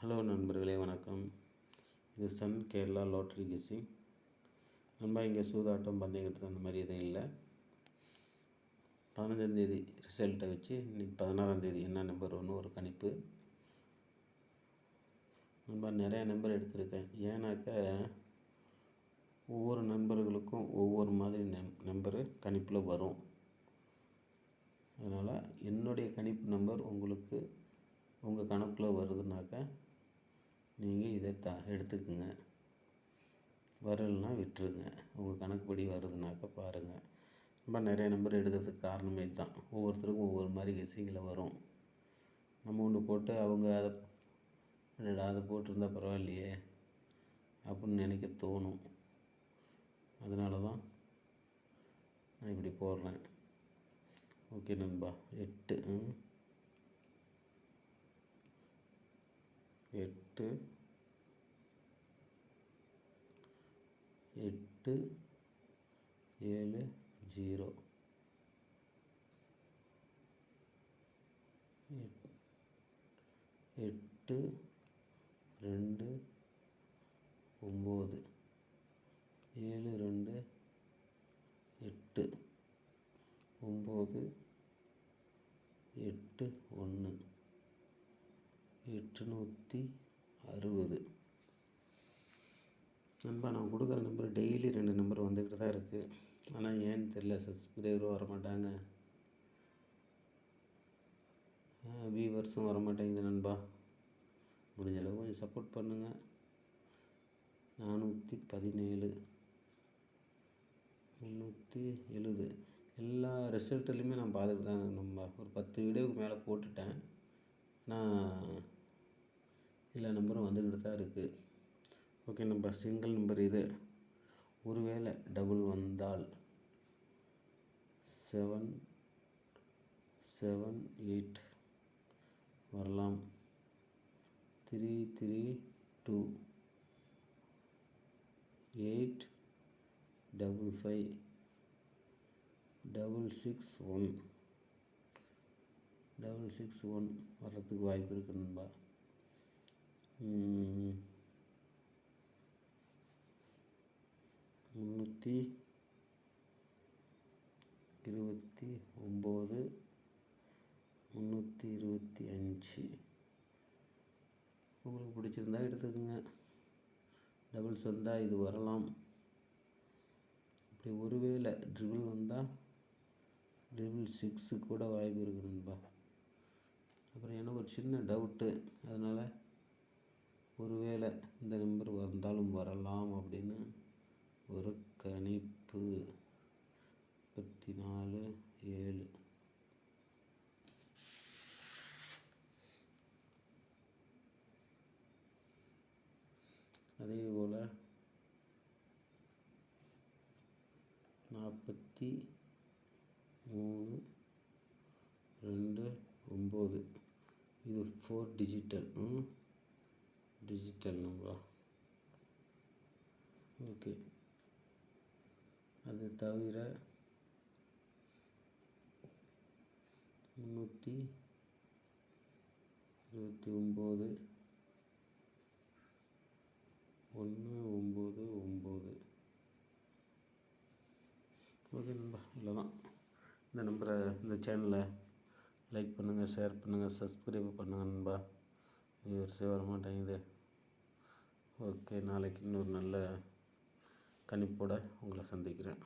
Hello நண்பர்களே, வணக்கம். இது சன் கேரளா லாட்ரி கெஸ்ஸிங். நம்ம இங்கே சூதாட்டம் பந்தயங்கிறது அந்த மாதிரி எதுவும் இல்லை. 15ஆந்தேதி ரிசல்ட்டை வச்சு இன்றைக்கி 16ஆந்தேதி என்ன நம்பர் ஒன்று ஒரு கணிப்பு. நம்ம நிறையா நம்பர் எடுத்திருக்கேன். ஏன்னாக்கா ஒவ்வொரு நண்பர்களுக்கும் ஒவ்வொரு மாதிரி நம்பரு கணிப்பில் வரும். அதனால் என்னுடைய கணிப்பு நம்பர் உங்களுக்கு உங்கள் கணக்கில் வருதுனாக்கா நீங்கள் இதை எடுத்துக்குங்க. வரலைன்னா விட்டுருங்க. உங்கள் கணக்குப்படி வருதுனாக்கா பாருங்கள். ரொம்ப நிறைய நம்பர் எடுக்கிறதுக்கு காரணமே இதுதான். ஒவ்வொருத்தருக்கும் ஒவ்வொரு மாதிரி கெஸ்ஸிங்கில் வரும். நம்ம ஒன்று போட்டு அவங்க அதை போட்டிருந்தா பரவாயில்லையே அப்படின்னு நினைக்க தோணும். அதனால தான் நான் இப்படி போடுறேன். ஓகே நண்பா. 8 8 8 7 0 8 2 9 7 2 8 9 8 1 860. நண்பா, நான் கொடுக்குற நம்பர் டெய்லி 2 நம்பர் வந்துக்கிட்டு தான் இருக்குது. ஆனால் ஏன்னு தெரியல, சப்ஸ்கிரைபரும் வரமாட்டாங்க, வியூவர்ஸும் வரமாட்டேங்குது நண்பா. முடிஞ்ச அளவு கொஞ்சம் சப்போர்ட் பண்ணுங்கள். 417 370 எல்லா ரிசல்ட்லேயுமே நான் பார்த்துட்டு தான் நண்பா. ஒரு 10 வீடியோவுக்கு மேலே போட்டுட்டேன். நான் எல்லா நம்பரும் வந்துக்கிட்டு தான் இருக்குது. ஓகே நண்பா. சிங்கிள் நம்பர் இது. ஒருவேளை டபுள் வந்தால் 7 7 8 வரலாம். 3 3 2 8 5 5 6 6 1 6 1 வர்றதுக்கு வாய்ப்பு இருக்குது நண்பா. 329 325 உங்களுக்கு பிடிச்சிருந்தா எடுத்துக்கோங்க. டபுள்ஸ் வந்தால் இது வரலாம். இப்படி ஒருவேளை ட்ரிபிள் வந்தால் 6 கூட வாய்ப்பு இருக்குது நண்பா. அப்புறம் எனக்கு ஒரு சின்ன டவுட்டு, அதனால் ஒருவேளை இந்த நம்பர் வந்தாலும் வரலாம் அப்படின்னு ஒரு கணிப்பு. 34 7 அதே போல் 43 2 9 இது 4 டிஜிட்டல் நம்பர். ஓகே. அது தவிர 329 199. ஓகே நண்பா. இவ்வளோதான். இந்த நம்பரை, இந்த சேனலை லைக் பண்ணுங்கள், ஷேர் பண்ணுங்கள், சப்ஸ்கிரைப் பண்ணுங்கள் நண்பா. வியூவர்ஸே வரமாட்டேங்குது. ஓகே. நாளைக்கு இன்னொரு நல்ல கணிப்போடு உங்களை சந்திக்கிறேன்.